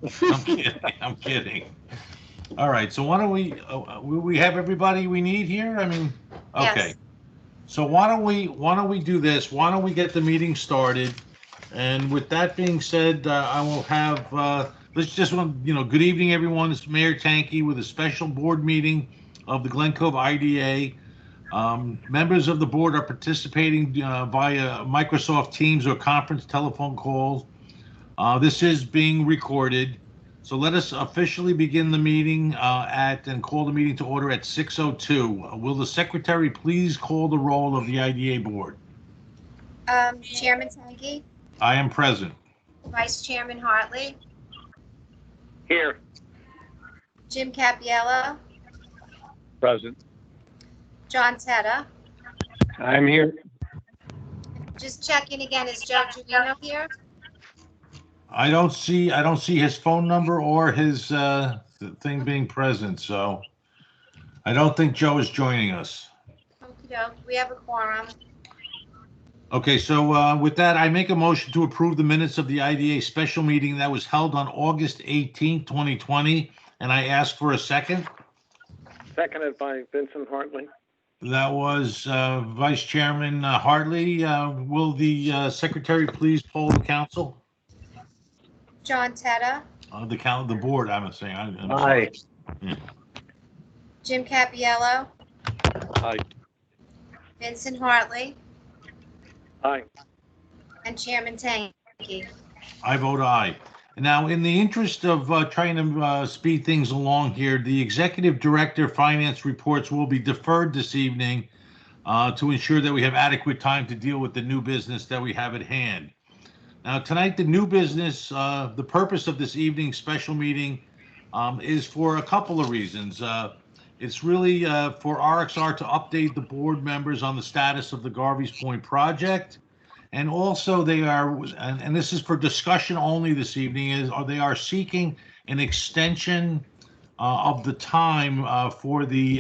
I'm kidding. I'm kidding. All right. So why don't we have everybody we need here? I mean, okay. Yes. So why don't we do this? Why don't we get the meeting started? And with that being said, I will have let's just good evening everyone. It's Mayor Tankey with a special board meeting of the Glen Cove IDA. Members of the board are participating via Microsoft Teams or conference telephone calls. This is being recorded. So let us officially begin the meeting and call the meeting to order at 6:02. Will the secretary please call the roll of the IDA board? Chairman Tenke, I am present. Vice Chairman Hartley, Here. Jim Capiello, Present. John Tetta. I'm here. Just checking again, is Joe Giuliano here? I don't see his phone number or his thing being present. So I don't think Joe is joining us. Okey-doke, we have a quorum. Okay, so with that, I make a motion to approve the minutes of the IDA special meeting that was held on August 18th, 2020, and I ask for a second. Seconded by Vincent Hartley. That was Vice Chairman Hartley. Will the secretary please poll the council? John Tetta, The board, I'm saying. I'm Aye. sorry. Jim Capiello, Aye. Vincent Hartley, Aye. and Chairman Tenke. I vote aye. Now, in the interest of trying to speed things along here, the Executive Director Finance reports will be deferred this evening to ensure that we have adequate time to deal with the new business that we have at hand. Now, tonight, the new business, the purpose of this evening's special meeting is for a couple of reasons. It's really for RXR to update the board members on the status of the Garvey's Point project. And also they are, and this is for discussion only this evening, they are seeking an extension of the time for the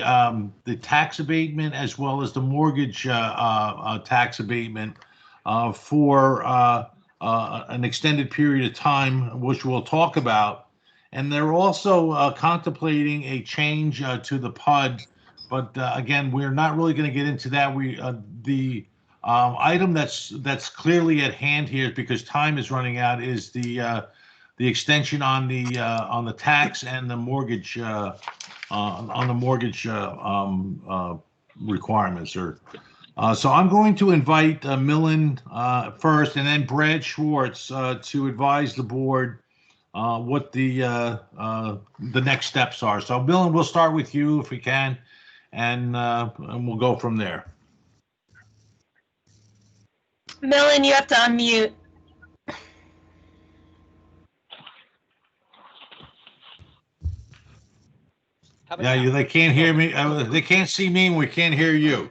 tax abatement as well as the mortgage tax abatement for an extended period of time, which we'll talk about. And they're also contemplating a change to the PUD, but again, we're not really going to get into that. The item that's clearly at hand here, because time is running out, is the extension on the tax and the mortgage requirements. So I'm going to invite Millen first, and then Brad Schwartz to advise the board what the next steps are. So Millen, we'll start with you if we can, and we'll go from there. Millen, you have to unmute. Yeah, they can't hear me. They can't see me, and we can't hear you.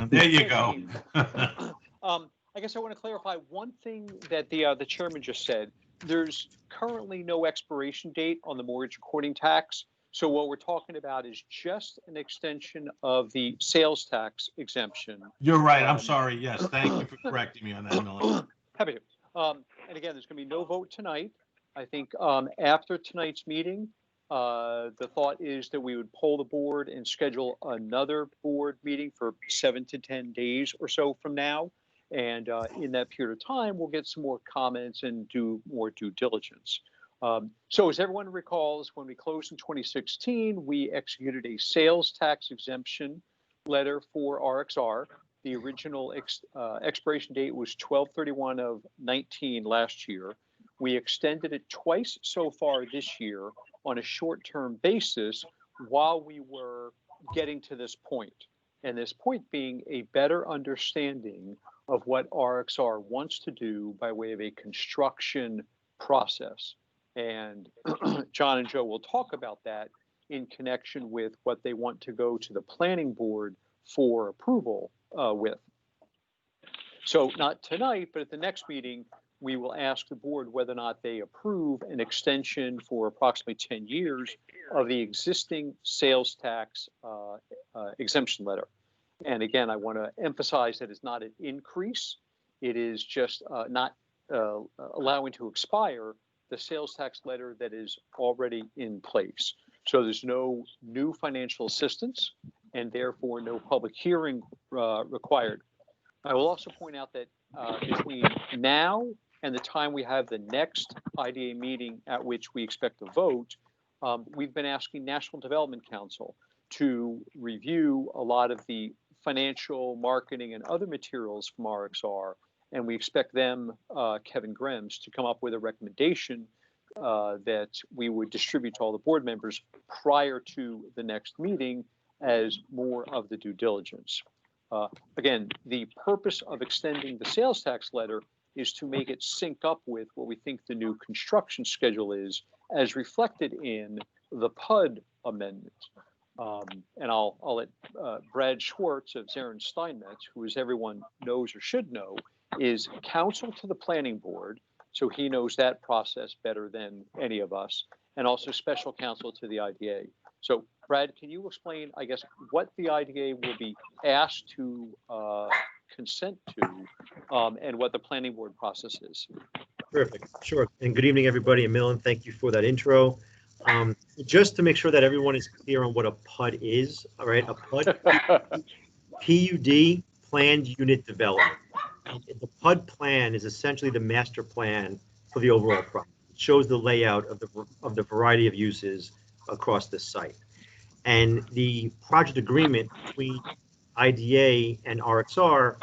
There you go. I guess I want to clarify one thing that the chairman just said. There's currently no expiration date on the mortgage recording tax. So what we're talking about is just an extension of the sales tax exemption. You're right. I'm sorry. Yes, thank you for correcting me on that, Millen. Happy to. And again, there's going to be no vote tonight. I think after tonight's meeting, the thought is that we would poll the board and schedule another board meeting for 7 to 10 days or so from now. And in that period of time, we'll get some more comments and do more due diligence. So as everyone recalls, when we closed in 2016, we executed a sales tax exemption letter for RXR. The original expiration date was 12/31 of 19 last year. We extended it twice so far this year on a short-term basis while we were getting to this point. And this point being a better understanding of what RXR wants to do by way of a construction process. And John and Joe will talk about that in connection with what they want to go to the planning board for approval with. So not tonight, but at the next meeting, we will ask the board whether or not they approve an extension for approximately 10 years of the existing sales tax exemption letter. And again, I want to emphasize that it's not an increase. It is just not allowing to expire the sales tax letter that is already in place. So there's no new financial assistance and therefore no public hearing required. I will also point out that between now and the time we have the next IDA meeting at which we expect to vote, we've been asking National Development Council to review a lot of the financial, marketing, and other materials from RXR. And we expect them, Kevin Grims, to come up with a recommendation that we would distribute to all the board members prior to the next meeting as more of the due diligence. Again, the purpose of extending the sales tax letter is to make it sync up with what we think the new construction schedule is, as reflected in the PUD amendment. And I'll let Brad Schwartz of Zarin Steinmetz, who, as everyone knows or should know, is counsel to the planning board, so he knows that process better than any of us, and also special counsel to the IDA. So, Brad, can you explain, I guess, what the IDA will be asked to consent to, and what the planning board process is? Terrific. Sure. And good evening, everybody. And Millen, thank you for that intro. Just to make sure that everyone is clear on what a PUD is, all right? A PUD, PUD, Planned Unit Development. The PUD plan is essentially the master plan for the overall project. It shows the layout of the variety of uses across the site. And the project agreement between IDA and RXR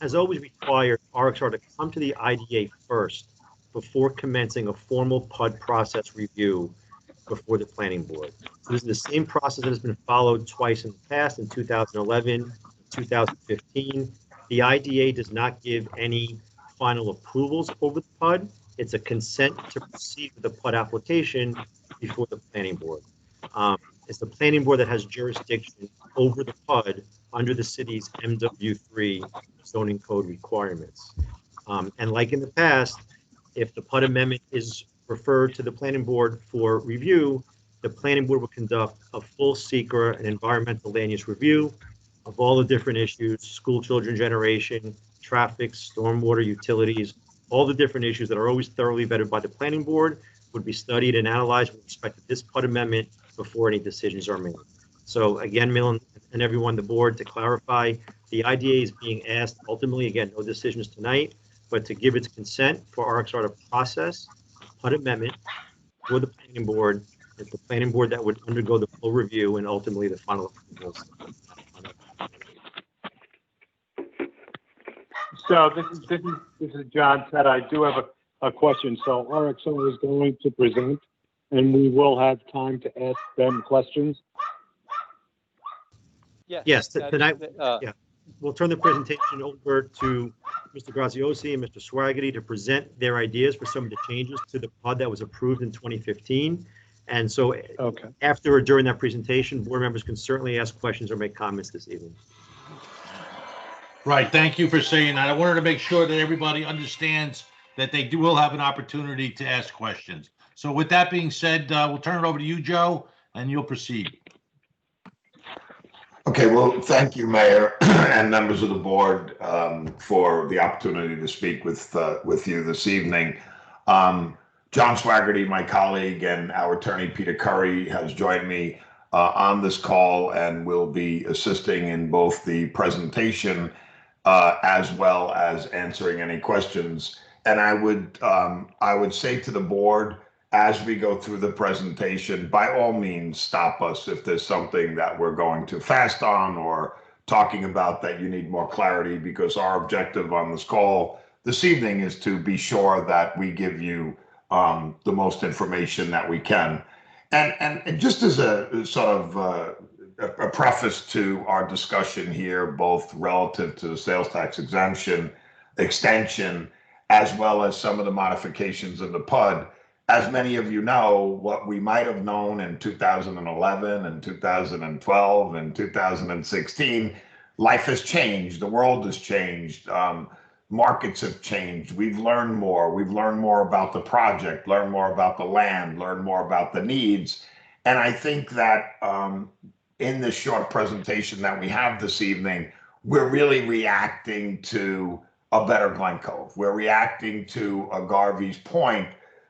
has always required RXR to come to the IDA first before commencing a formal PUD process review before the planning board. So this is the same process that has been followed twice in the past, in 2011 and 2015. The IDA does not give any final approvals over the PUD. It's a consent to proceed with the PUD application before the planning board. It's the planning board that has jurisdiction over the PUD under the city's MW3 zoning code requirements. And like in the past, if the PUD amendment is referred to the planning board for review, the planning board will conduct a full SECR and environmental land use review of all the different issues, school children generation, traffic, stormwater, utilities, all the different issues that are always thoroughly vetted by the planning board would be studied and analyzed with respect to this PUD amendment before any decisions are made. So again, Millen and everyone on the board, to clarify, the IDA is being asked, ultimately, again, no decisions tonight, but to give its consent for RXR to process PUD amendment for the planning board. It's the planning board that would undergo the full review and ultimately the final approvals. So this is John said. I do have a question. So RXO is going to present, and we will have time to ask them questions. Yes, tonight, yeah. We'll turn the presentation over to Mr. Graziosi and Mr. Swaggerty to present their ideas for some of the changes to the PUD that was approved in 2015. And so after or during that presentation, board members can certainly ask questions or make comments this evening. Right. Thank you for saying that. I wanted to make sure that everybody understands that they will have an opportunity to ask questions. So with that being said, we'll turn it over to you, Joe, and you'll proceed. Okay, well, thank you, Mayor, and members of the board, for the opportunity to speak with you this evening. John Swaggerty, my colleague, and our attorney, Peter Curry, has joined me on this call and will be assisting in both the presentation as well as answering any questions. And I would say to the board, as we go through the presentation, by all means, stop us if there's something that we're going too fast on or talking about that you need more clarity, because our objective on this call this evening is to be sure that we give you the most information that we can. And just as a sort of a preface to our discussion here, both relative to the sales tax exemption extension, as well as some of the modifications in the PUD, as many of you know, what we might have known in 2011 and 2012 and 2016, life has changed. The world has changed. Markets have changed. We've learned more. We've learned more about the project, learned more about the land, learned more about the needs. And I think that in this short presentation that we have this evening, we're really reacting to a better Glen Cove. We're reacting to a Garvey's point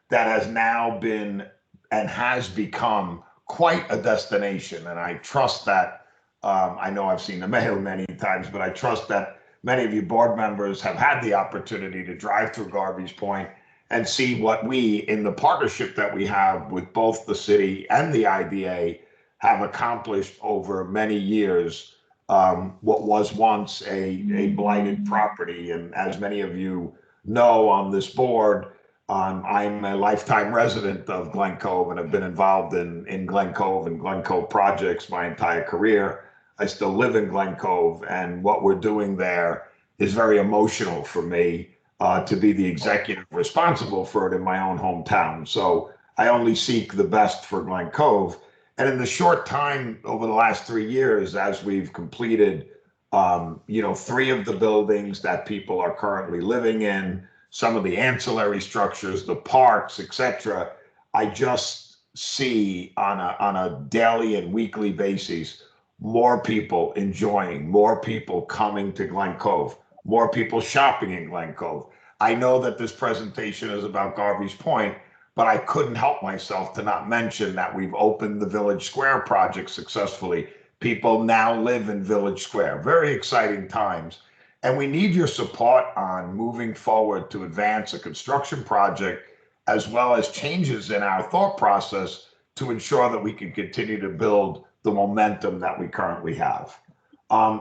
that has now been and has become quite a destination. And I trust that, I know I've seen the mail many times, but I trust that many of you board members have had the opportunity to drive through Garvey's Point and see what we, in the partnership that we have with both the city and the IDA, have accomplished over many years. What was once a blighted property. And as many of you know on this board, I'm a lifetime resident of Glen Cove and have been involved in Glen Cove and Glen Cove projects my entire career. I still live in Glen Cove, and what we're doing there is very emotional for me, to be the executive responsible for it in my own hometown. So I only seek the best for Glen Cove. And in the short time over the last 3 years, as we've completed, 3 of the buildings that people are currently living in, some of the ancillary structures, the parks, etc., I just see on a daily and weekly basis more people enjoying, more people coming to Glen Cove, more people shopping in Glen Cove. I know that this presentation is about Garvey's Point, but I couldn't help myself to not mention that we've opened the Village Square project successfully. People now live in Village Square. Very exciting times. And we need your support on moving forward to advance a construction project, as well as changes in our thought process to ensure that we can continue to build the momentum that we currently have.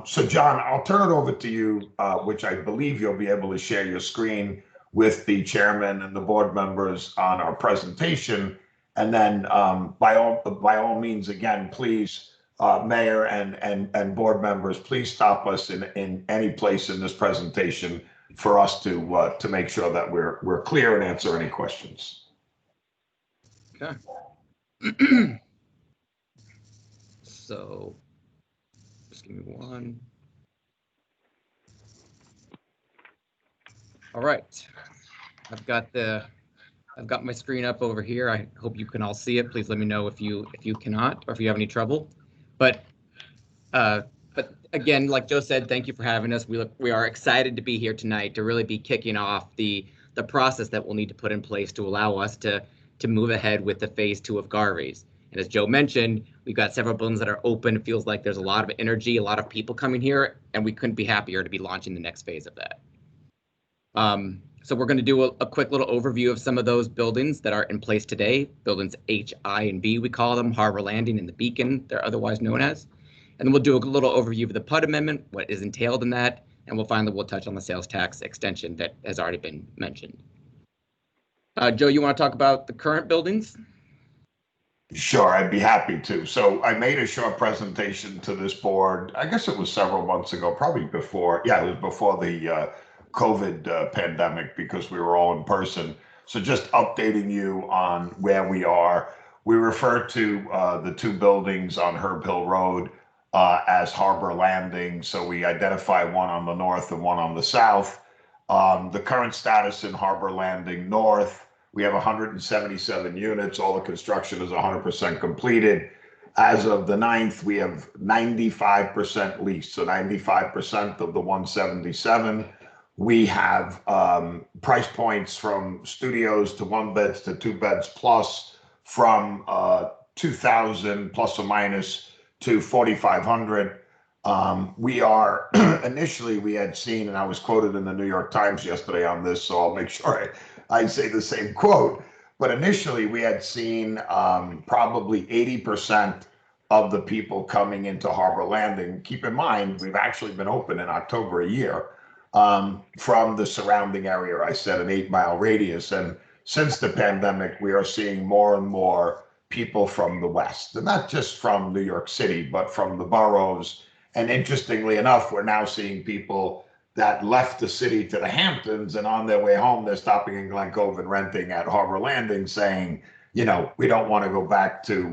So John, I'll turn it over to you, which I believe you'll be able to share your screen with the chairman and the board members on our presentation. And then by all means, again, please, Mayor and board members, please stop us in any place in this presentation for us to make sure that we're clear and answer any questions. Okay. So just give me one. All right. I've got my screen up over here. I hope you can all see it. Please let me know if you cannot or if you have any trouble. But again, like Joe said, thank you for having us. We are excited to be here tonight to really be kicking off the process that we'll need to put in place to allow us to move ahead with the phase 2 of Garvey's. And as Joe mentioned, we've got several buildings that are open. It feels like there's a lot of energy, a lot of people coming here, and we couldn't be happier to be launching the next phase of that. So we're going to do a quick little overview of some of those buildings that are in place today. Buildings H, I, and B, we call them, Harbor Landing and the Beacon, they're otherwise known as. And then we'll do a little overview of the PUD amendment, what is entailed in that, and we'll touch on the sales tax extension that has already been mentioned. Joe, you want to talk about the current buildings? Sure, I'd be happy to. So I made a short presentation to this board. I guess it was several months ago, probably before. Yeah, it was before the COVID pandemic, because we were all in person. So just updating you on where we are. We refer to the 2 buildings on Herb Hill Road as Harbor Landing. So we identify one on the north and one on the south. The current status in Harbor Landing North, we have 177 units. All the construction is 100% completed. As of the 9th, we have 95% leased. So 95% of the 177. We have price points from studios to 1 beds to 2 beds plus, from 2,000 plus or minus to 4,500. We are initially, we had seen, and I was quoted in the New York Times yesterday on this, so I'll make sure I say the same quote. But initially, we had seen probably 80% of the people coming into Harbor Landing. Keep in mind, we've actually been open in October a year. From the surrounding area, I said an 8-mile radius. And since the pandemic, we are seeing more and more people from the West, and not just from New York City, but from the boroughs. And interestingly enough, we're now seeing people that left the city to the Hamptons, and on their way home, they're stopping in Glen Cove and renting at Harbor Landing, saying, we don't want to go back to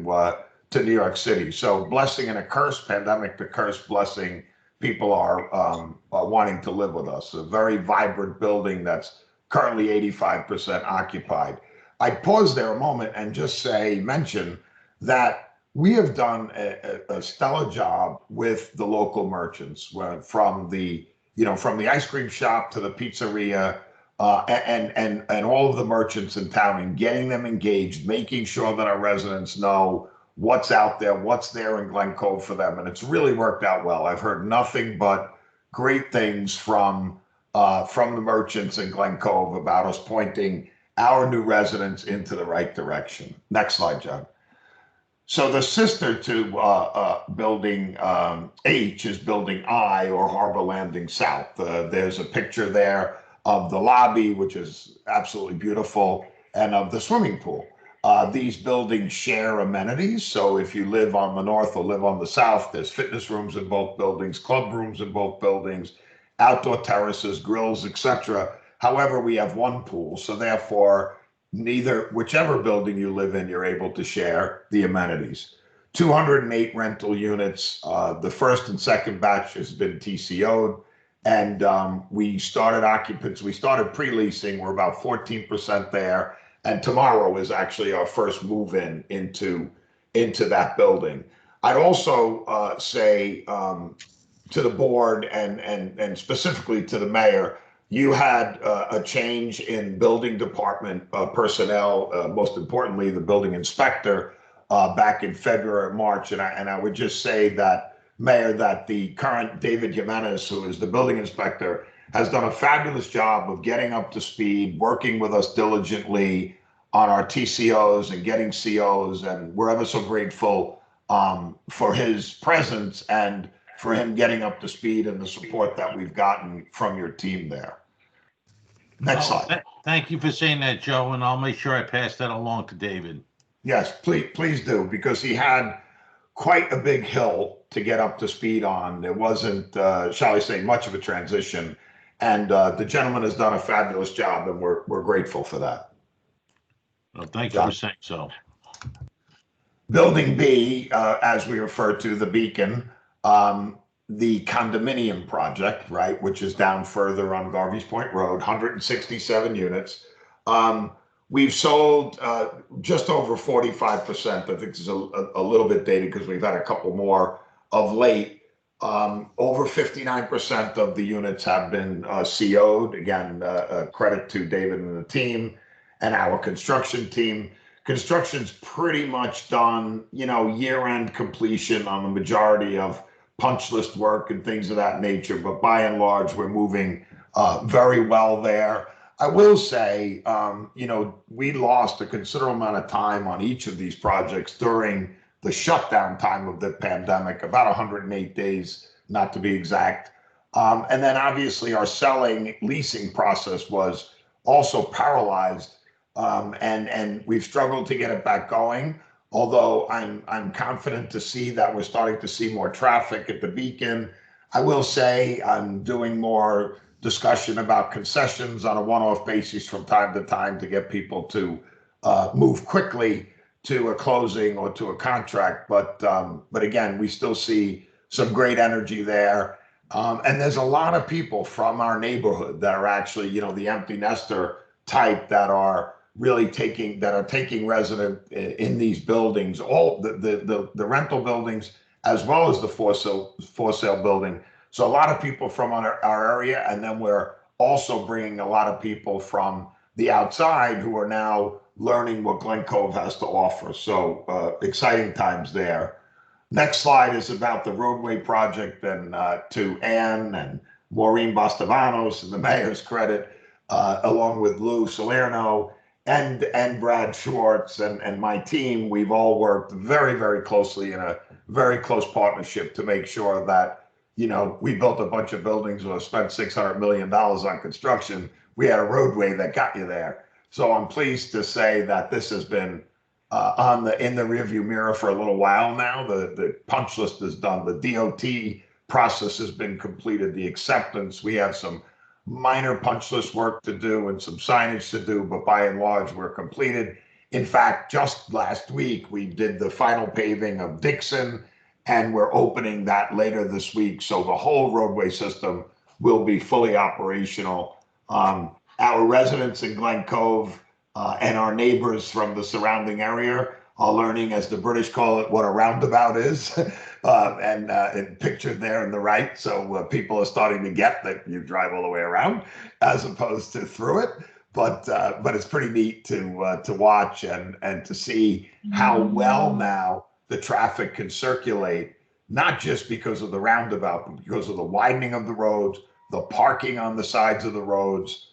New York City. So blessing and a curse, pandemic to curse, blessing. People are wanting to live with us. A very vibrant building that's currently 85% occupied. I'd pause there a moment and just mention that we have done a stellar job with the local merchants, from the ice cream shop to the pizzeria, and all of the merchants in town, and getting them engaged, making sure that our residents know what's out there, what's there in Glen Cove for them. And it's really worked out well. I've heard nothing but great things from the merchants in Glen Cove about us pointing our new residents into the right direction. Next slide, John. So the sister to building H is building I, or Harbor Landing South. There's a picture there of the lobby, which is absolutely beautiful, and of the swimming pool. These buildings share amenities. So if you live on the north or live on the south, there's fitness rooms in both buildings, club rooms in both buildings, outdoor terraces, grills, etc. However, we have one pool, so therefore, whichever building you live in, you're able to share the amenities. 208 rental units. The first and second batch has been TCO'd, and we started occupancy. We started pre-leasing. We're about 14% there, and tomorrow is actually our first move-in into that building. I'd also say to the board and specifically to the mayor, you had a change in building department personnel, most importantly, the building inspector, back in February, March. And I would just say that, Mayor, that the current David Jimenez, who is the building inspector, has done a fabulous job of getting up to speed, working with us diligently on our TCOs and getting COs. And we're ever so grateful for his presence and for him getting up to speed and the support that we've gotten from your team there. Next slide. Thank you for saying that, Joe, and I'll make sure I pass that along to David. Yes, please do, because he had quite a big hill to get up to speed on. It wasn't, shall I say, much of a transition, and the gentleman has done a fabulous job, and we're grateful for that. Well, thank you for saying so. Building B, as we refer to the Beacon, the condominium project, right, which is down further on Garvey's Point Road, 167 units. We've sold just over 45%. I think this is a little bit dated because we've had a couple more of late. Over 59% of the units have been CO'd. Again, credit to David and the team and our construction team. Construction's pretty much done, year-end completion on the majority of punch list work and things of that nature, but by and large, we're moving very well there. I will say, we lost a considerable amount of time on each of these projects during the shutdown time of the pandemic, about 108 days, not to be exact. And then obviously our leasing process was also paralyzed, and we've struggled to get it back going. Although I'm confident to see that we're starting to see more traffic at the Beacon. I will say I'm doing more discussion about concessions on a one-off basis from time to time to get people to move quickly to a closing or to a contract. But again, we still see some great energy there. And there's a lot of people from our neighborhood that are actually, the empty nester type that are really taking resident in these buildings, all the rental buildings, as well as the for sale building. So a lot of people from our area, and then we're also bringing a lot of people from the outside who are now learning what Glen Cove has to offer. So exciting times there. Next slide is about the roadway project, and to Ann and Maureen Bostavanos, and the mayor's credit, along with Lou Salerno and Brad Schwartz and my team. We've all worked very, very closely in a very close partnership to make sure that, we built a bunch of buildings or spent $600 million on construction. We had a roadway that got you there. So I'm pleased to say that this has been in the rearview mirror for a little while now. The punch list is done. The DOT process has been completed. The acceptance, we have some minor punch list work to do and some signage to do, but by and large, we're completed. In fact, just last week, we did the final paving of Dixon, and we're opening that later this week. So the whole roadway system will be fully operational. Our residents in Glen Cove and our neighbors from the surrounding area learning, as the British call it, what a roundabout is, and pictured there in the right. So people are starting to get that you drive all the way around as opposed to through it. But it's pretty neat to watch and to see how well now the traffic can circulate, not just because of the roundabout, but because of the widening of the roads, the parking on the sides of the roads.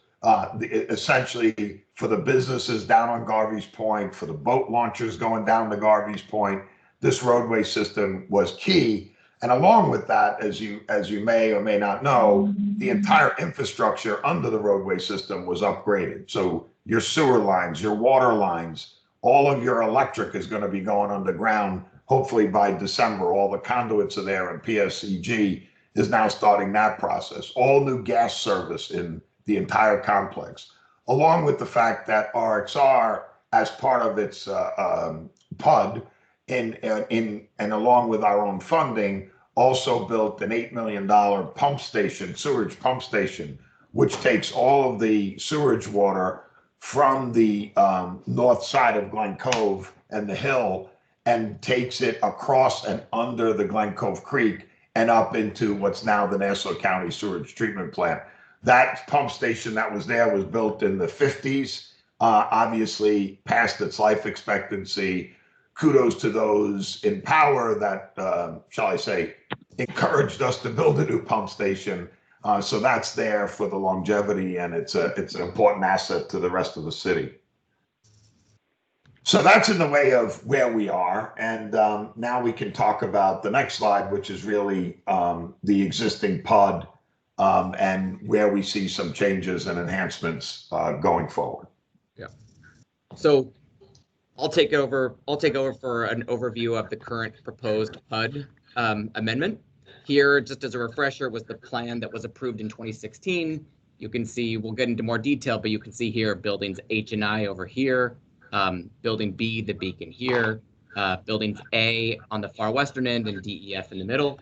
Essentially for the businesses down on Garvey's Point, for the boat launchers going down to Garvey's Point, this roadway system was key. And along with that, as you may or may not know, the entire infrastructure under the roadway system was upgraded. So your sewer lines, your water lines, all of your electric is going to be going underground. Hopefully by December, all the conduits are there, and PSEG is now starting that process. All new gas service in the entire complex, along with the fact that RXR, as part of its PUD, and along with our own funding, also built an $8 million pump station, sewerage pump station, which takes all of the sewage water from the north side of Glen Cove and the hill and takes it across and under the Glen Cove Creek and up into what's now the Nassau County Sewage Treatment Plant. That pump station that was there was built in the 50s, obviously past its life expectancy. Kudos to those in power that, shall I say, encouraged us to build a new pump station. So that's there for the longevity, and it's an important asset to the rest of the city. So that's in the way of where we are. And now we can talk about the next slide, which is really the existing PUD and where we see some changes and enhancements going forward. Yeah. So I'll take over for an overview of the current proposed PUD amendment. Here, just as a refresher, was the plan that was approved in 2016. You can see, we'll get into more detail, but you can see here buildings H and I over here, building B, the beacon here, buildings A on the far western end, and D, E, F in the middle.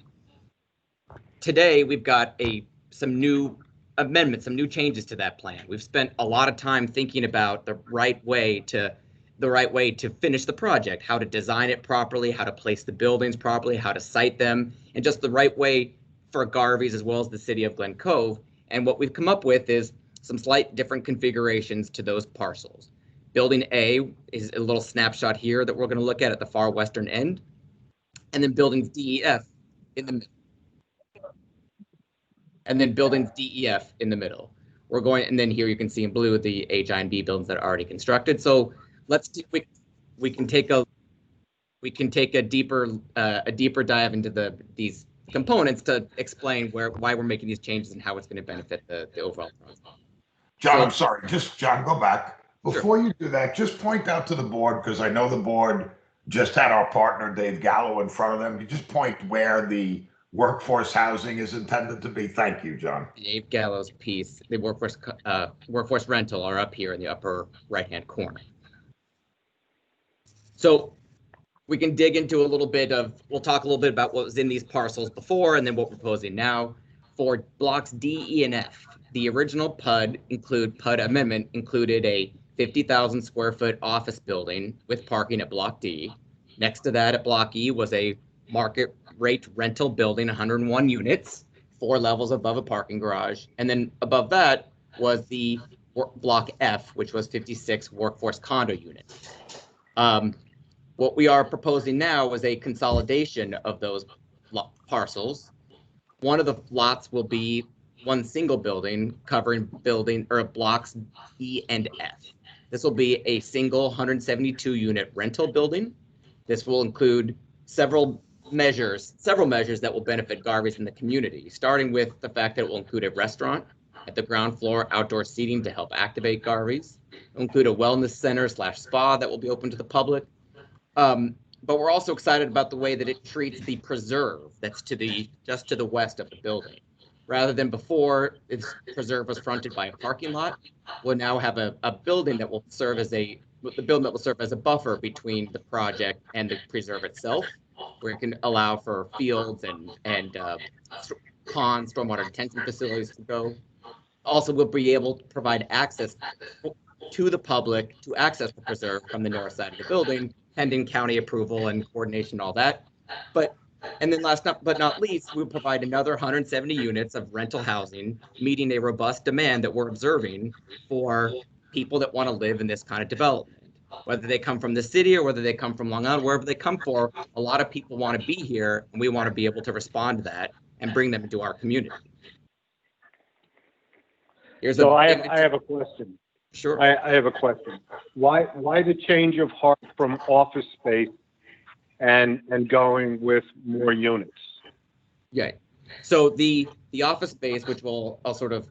Today, we've got some new amendments, some new changes to that plan. We've spent a lot of time thinking about the right way to finish the project, how to design it properly, how to place the buildings properly, how to site them, and just the right way for Garvey's as well as the city of Glen Cove. And what we've come up with is some slight different configurations to those parcels. Building A is a little snapshot here that we're going to look at the far western end, and then buildings D, E, F in the middle. And then buildings D, E, F in the middle. We're going, and then here you can see in blue the H, I, and B buildings that are already constructed. So we can take a deeper dive into these components to explain why we're making these changes and how it's going to benefit the overall process. John, I'm sorry, John, go back. Before you do that, just point out to the board, because I know the board just had our partner Dave Gallo in front of them. You just point where the workforce housing is intended to be. Thank you, John. Dave Gallo's piece, the workforce rental, are up here in the upper right-hand corner. So we can dig into we'll talk a little bit about what was in these parcels before and then what we're proposing now. For blocks D, E, and F, the original PUD amendment included a 50,000 square foot office building with parking at block D. Next to that at block E was a market rate rental building, 101 units, 4 levels above a parking garage. And then above that was the block F, which was 56 workforce condo units. What we are proposing now was a consolidation of those parcels. One of the lots will be one single building covering blocks E and F. This will be a single 172 unit rental building. This will include several measures that will benefit Garvey's in the community, starting with the fact that it will include a restaurant at the ground floor, outdoor seating to help activate Garvey's. It will include a wellness center / spa that will be open to the public. But we're also excited about the way that it treats the preserve that's just to the west of the building. Rather than before, its preserve was fronted by a parking lot, we'll now have a building that will serve as a buffer between the project and the preserve itself, where it can allow for fields and ponds, stormwater detention facilities to go. Also, we'll be able to provide access to the public to access the preserve from the north side of the building pending county approval and coordination and all that. And then last but not least, we'll provide another 170 units of rental housing, meeting a robust demand that we're observing for people that want to live in this kind of development. Whether they come from the city or whether they come from Long Island, wherever they come for, a lot of people want to be here, and we want to be able to respond to that and bring them into our community. So I have a question. Sure. I have a question. Why the change of heart from office space and going with more units? Yeah. So the office space, which I'll sort of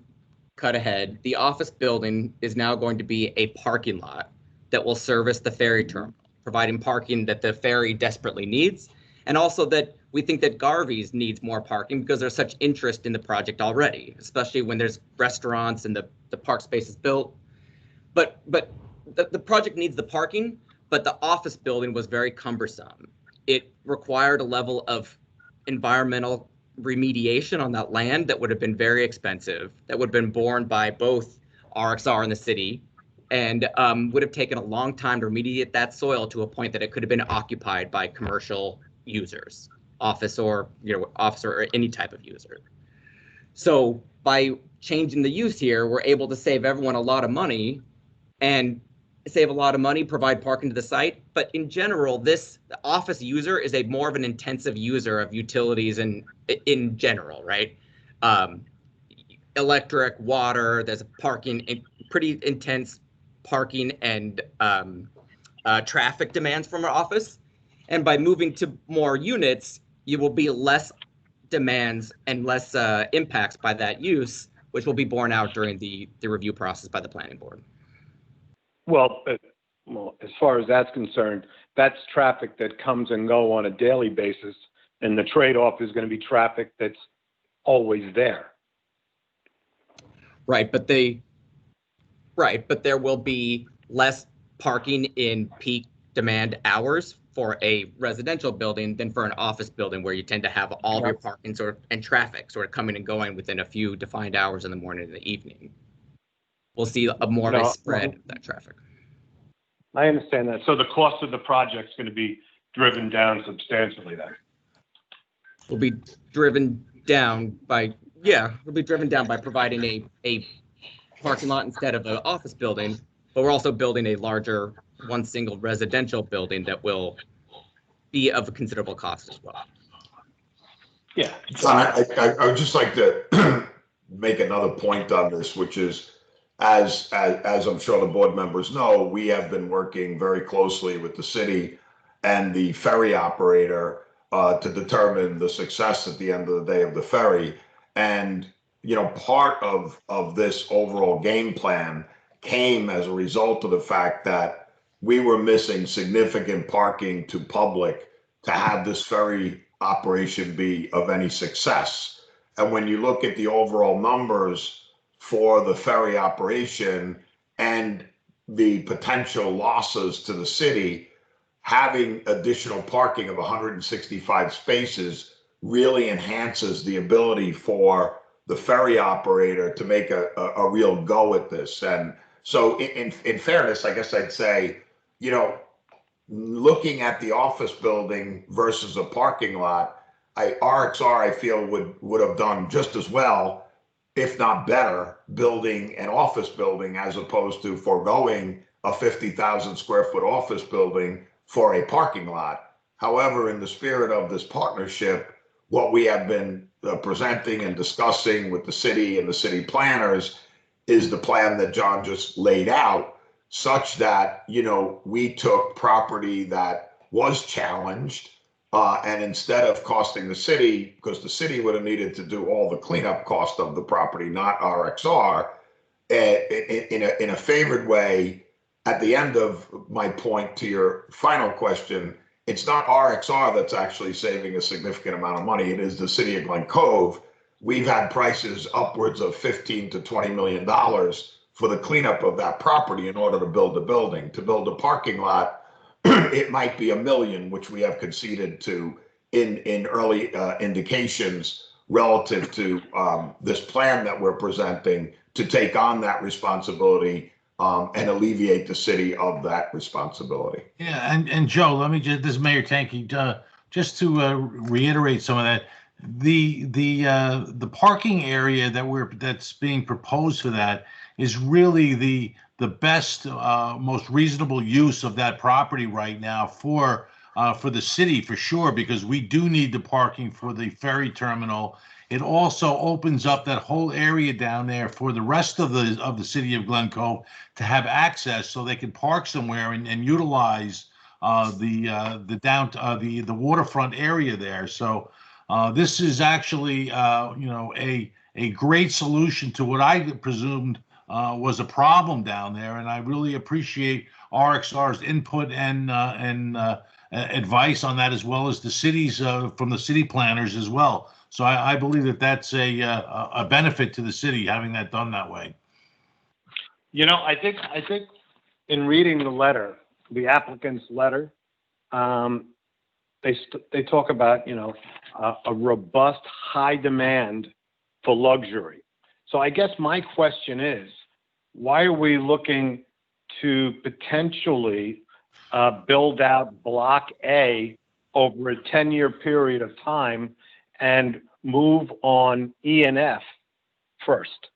cut ahead, the office building is now going to be a parking lot that will service the ferry terminal, providing parking that the ferry desperately needs, and also that we think that Garvey's needs more parking because there's such interest in the project already, especially when there's restaurants and the park space is built. But the project needs the parking, but the office building was very cumbersome. It required a level of environmental remediation on that land that would have been very expensive, that would have been borne by both RXR and the city, and would have taken a long time to remediate that soil to a point that it could have been occupied by commercial users, office or any type of user. So by changing the use here, we're able to save everyone a lot of money provide parking to the site. But in general, the office user is more of an intensive user of utilities and in general, right? Electric, water, there's parking, pretty intense parking and traffic demands from our office. And by moving to more units, you will be less demands and less impacts by that use, which will be borne out during the review process by the planning board. Well, as far as that's concerned, that's traffic that comes and go on a daily basis, and the trade-off is going to be traffic that's always there. Right, but there will be less parking in peak demand hours for a residential building than for an office building, where you tend to have all of your parking and traffic coming and going within a few defined hours in the morning and the evening. We'll see more of a spread of that traffic. I understand that. So the cost of the project is going to be driven down substantially then? Will be driven down by providing a parking lot instead of an office building, but we're also building a larger one single residential building that will be of a considerable cost as well. Yeah. John, I would just like to make another point on this, which is, as I'm sure the board members know, we have been working very closely with the city and the ferry operator to determine the success at the end of the day of the ferry. And, part of this overall game plan came as a result of the fact that we were missing significant parking to public to have this ferry operation be of any success. And when you look at the overall numbers for the ferry operation and the potential losses to the city, having additional parking of 165 spaces really enhances the ability for the ferry operator to make a real go at this. And so in fairness, I guess I'd say, looking at the office building versus a parking lot, RXR, I feel, would have done just as well, if not better, building an office building as opposed to foregoing a 50,000 square foot office building for a parking lot. However, in the spirit of this partnership, what we have been presenting and discussing with the city and the city planners is the plan that John just laid out, such that, we took property that was challenged, and instead of costing the city, because the city would have needed to do all the cleanup cost of the property, not RXR, in a favored way. At the end of my point to your final question, it's not RXR that's actually saving a significant amount of money. It is the city of Glen Cove. We've had prices upwards of $15 to $20 million for the cleanup of that property in order to build a building. To build a parking lot, it might be $1 million, which we have conceded to in early indications relative to this plan that we're presenting to take on that responsibility and alleviate the city of that responsibility. Yeah, and Joe, let me just, this is Mayor Tankey, just to reiterate some of that. The parking area that's being proposed for that is really the best, most reasonable use of that property right now for the city for sure, because we do need the parking for the ferry terminal. It also opens up that whole area down there for the rest of the city of Glen Cove to have access, so they can park somewhere and utilize the waterfront area there. So this is actually a great solution to what I presumed was a problem down there, and I really appreciate RXR's input and advice on that, as well as the cities from the city planners as well. So I believe that that's a benefit to the city having that done that way. I think in reading the letter, the applicant's letter, they talk about, a robust high demand for luxury. So I guess my question is, why are we looking to potentially build out Block A over a 10-year period of time and move on E and F first?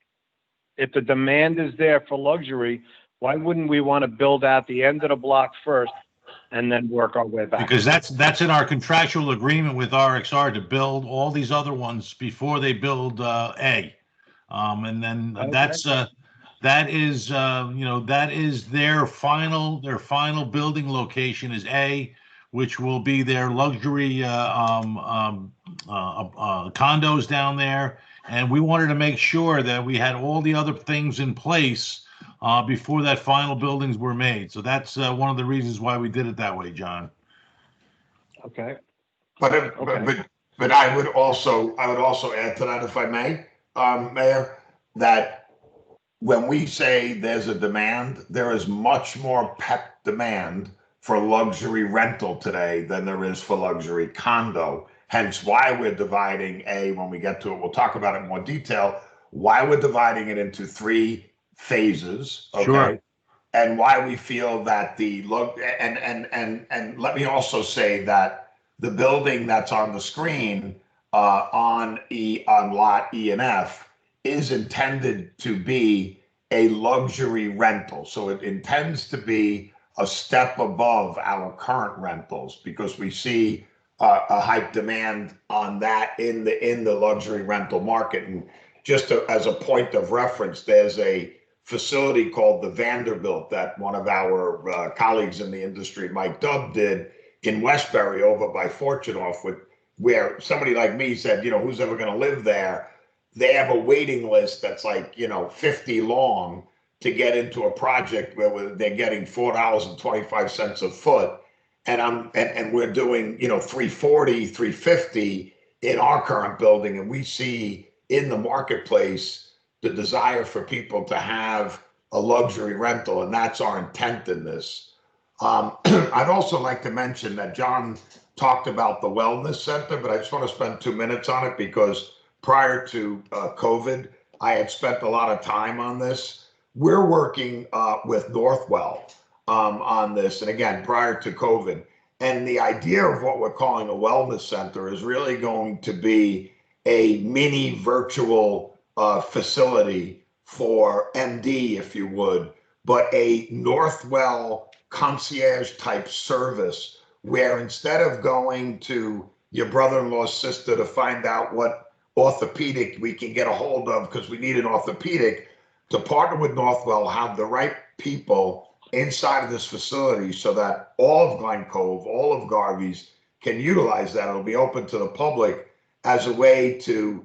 If the demand is there for luxury, why wouldn't we want to build out the end of the block first and then work our way back? Because that's in our contractual agreement with RXR to build all these other ones before they build A. And then Okay. that is their final building location is A, which will be their luxury condos down there. And we wanted to make sure that we had all the other things in place before that final buildings were made. So that's one of the reasons why we did it that way, John. Okay. But Okay. but I would also add to that, if I may, Mayor, that when we say there's a demand, there is much more pet demand for luxury rental today than there is for luxury condo. Hence why we're dividing A, when we get to it, we'll talk about it in more detail, why we're dividing it into 3 phases, okay? Sure. And why we feel that and let me also say that the building that's on the screen on lot E and F is intended to be a luxury rental. So it intends to be a step above our current rentals, because we see a high demand on that in the luxury rental market. And just as a point of reference, there's a facility called the Vanderbilt that one of our colleagues in the industry, Mike Dubb, did in Westbury over by Fortunoff, where somebody like me said, who's ever going to live there? They have a waiting list that's like, 50 long to get into a project where they're getting $4.25 a foot. And we're doing, 340, 350 in our current building. And we see in the marketplace the desire for people to have a luxury rental, and that's our intent in this. I'd also like to mention that John talked about the wellness center, but I just want to spend 2 minutes on it, because prior to COVID, I had spent a lot of time on this. We're working with Northwell on this, and again, prior to COVID. And the idea of what we're calling a wellness center is really going to be a mini virtual facility for MD, if you would, but a Northwell concierge type service, where instead of going to your brother-in-law's sister to find out what orthopedic we can get a hold of because we need an orthopedic, to partner with Northwell, have the right people inside of this facility so that all of Glen Cove, all of Garvey's can utilize that. It'll be open to the public as a way to,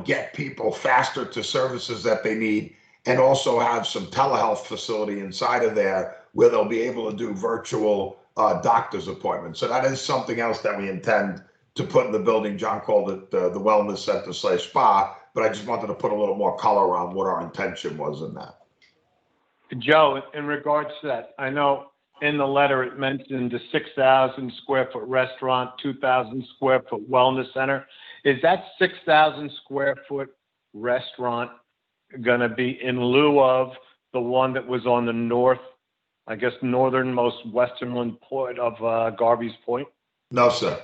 get people faster to services that they need, and also have some telehealth facility inside of there where they'll be able to do virtual doctor's appointments. So that is something else that we intend to put in the building. John called it the Wellness Center / Spa, but I just wanted to put a little more color around what our intention was in that. Joe, in regards to that, I know in the letter it mentioned the 6,000 square foot restaurant, 2,000 square foot wellness center. Is that 6,000 square foot restaurant going to be in lieu of the one that was on the north, I guess, northernmost westernmost point of Garvey's Point? No, sir.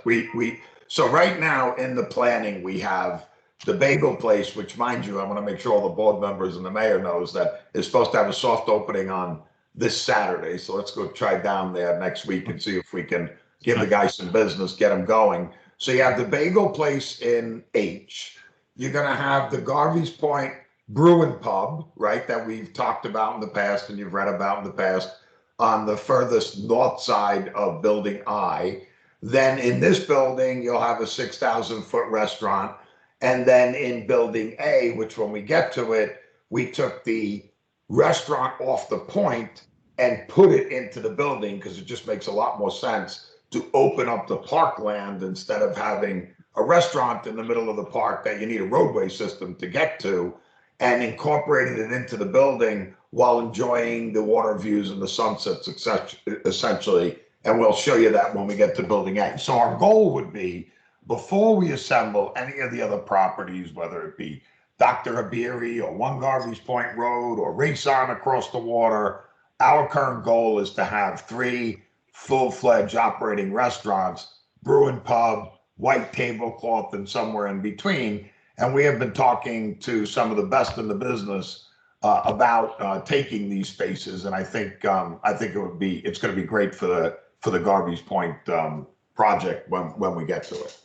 So right now in the planning, we have the bagel place, which, mind you, I want to make sure all the board members and the mayor knows that is supposed to have a soft opening on this Saturday. So let's go try down there next week and see if we can give the guy some business, get him going. So you have the bagel place in H. You're going to have the Garvey's Point Brew and Pub, right, that we've talked about in the past and you've read about in the past, on the furthest north side of Building I. Then in this building, you'll have a 6,000-foot restaurant. And then in Building A, which when we get to it, we took the restaurant off the point and put it into the building because it just makes a lot more sense to open up the parkland instead of having a restaurant in the middle of the park that you need a roadway system to get to, and incorporated it into the building while enjoying the water views and the sunsets, essentially. And we'll show you that when we get to Building A. So our goal would be, before we assemble any of the other properties, whether it be Dr. Abiri or One Garvey's Point Road or Race On across the water, our current goal is to have 3 full-fledged operating restaurants, brew and pub, white tablecloth, and somewhere in between. And we have been talking to some of the best in the business about taking these spaces. And I think it's going to be great for the Garvey's Point project when we get to it.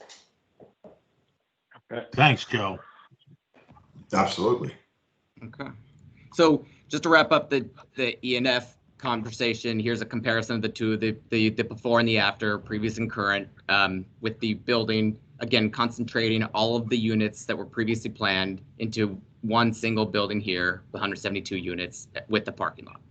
Okay. Thanks, Joe. Absolutely. Okay. So just to wrap up the E&F conversation, here's a comparison of the two, the before and the after, previous and current, with the building, again, concentrating all of the units that were previously planned into one single building here, 172 units with the parking lot.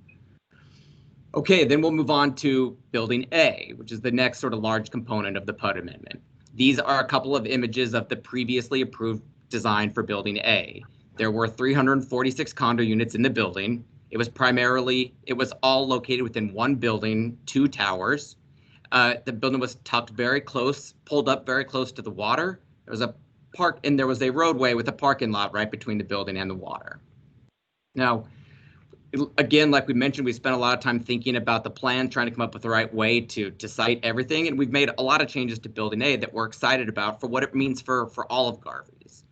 Okay, then we'll move on to Building A, which is the next sort of large component of the PUD amendment. These are a couple of images of the previously approved design for Building A. There were 346 condo units in the building. It was all located within one building, 2 towers. The building was tucked very close, pulled up very close to the water. There was a park, and there was a roadway with a parking lot right between the building and the water. Now, again, like we mentioned, we spent a lot of time thinking about the plan, trying to come up with the right way to site everything, and we've made a lot of changes to Building A that we're excited about for what it means for all of Garvey's.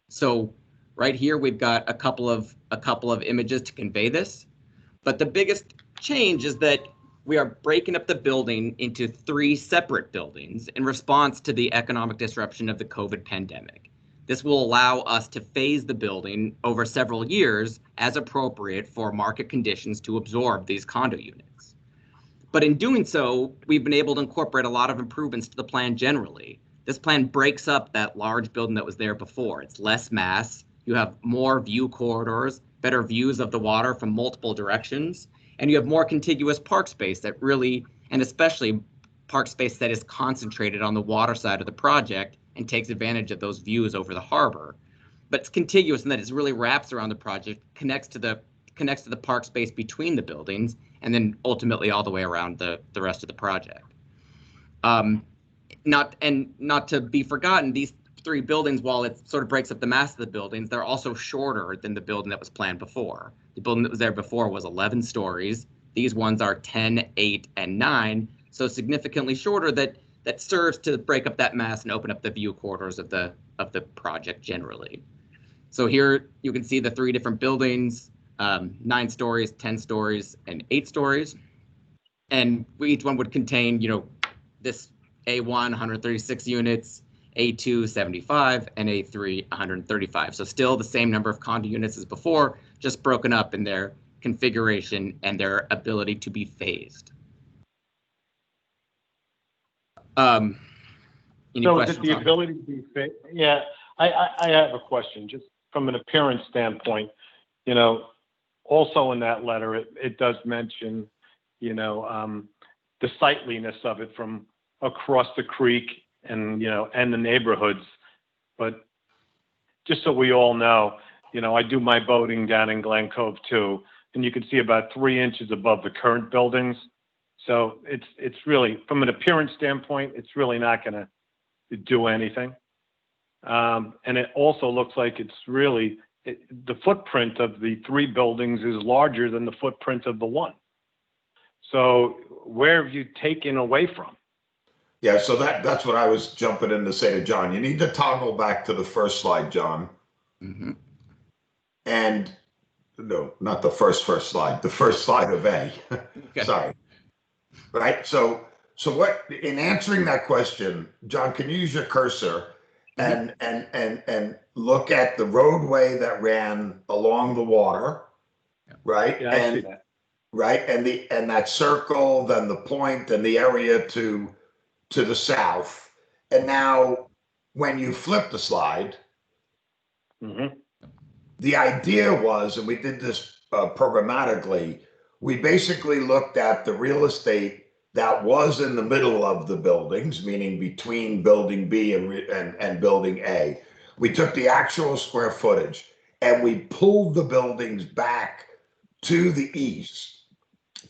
So right here, we've got a couple of images to convey this, but the biggest change is that we are breaking up the building into 3 separate buildings in response to the economic disruption of the COVID pandemic. This will allow us to phase the building over several years as appropriate for market conditions to absorb these condo units. But in doing so, we've been able to incorporate a lot of improvements to the plan generally. This plan breaks up that large building that was there before. It's less mass. You have more view corridors, better views of the water from multiple directions, and you have more contiguous park space that really, and especially park space that is concentrated on the water side of the project and takes advantage of those views over the harbor. But it's contiguous in that it really wraps around the project, connects to the park space between the buildings, and then ultimately all the way around the rest of the project. Not to be forgotten, these 3 buildings, while it sort of breaks up the mass of the buildings, they're also shorter than the building that was planned before. The building that was there before was 11 stories. These ones are 10, 8, and 9, so significantly shorter that serves to break up that mass and open up the view corridors of the project generally. So here you can see the 3 different buildings, 9 stories, 10 stories, and 8 stories. And each one would contain, this A1, 136 units, A2, 75, and A3, 135. So still the same number of condo units as before, just broken up in their configuration and their ability to be phased. Any So questions just the on- ability to be fit. Yeah, I have a question, just from an appearance standpoint. Also in that letter, it does mention, the sightliness of it from across the creek and the neighborhoods. But just so we all know, I do my boating down in Glen Cove too, and you can see about 3 inches above the current buildings. So it's really, from an appearance standpoint, it's really not going to do anything. And it also looks like it's really the footprint of the 3 buildings is larger than the footprint of the 1. So where have you taken away from? Yeah, so that's what I was jumping in to say to John. You need to toggle back to the first slide, John. Mm-hmm. And no, not the first slide, the first slide of A. Okay. Sorry. Right. So what, in answering that question, John, can you use your cursor and look at the roadway that ran along the water, right? Yeah, I see that. Right, and that circle, then the point, and the area to the south. And now, when you flip the slide, the idea was, and we did this programmatically, we basically looked at the real estate that was in the middle of the buildings, meaning between building B and building A. We took the actual square footage and we pulled the buildings back to the east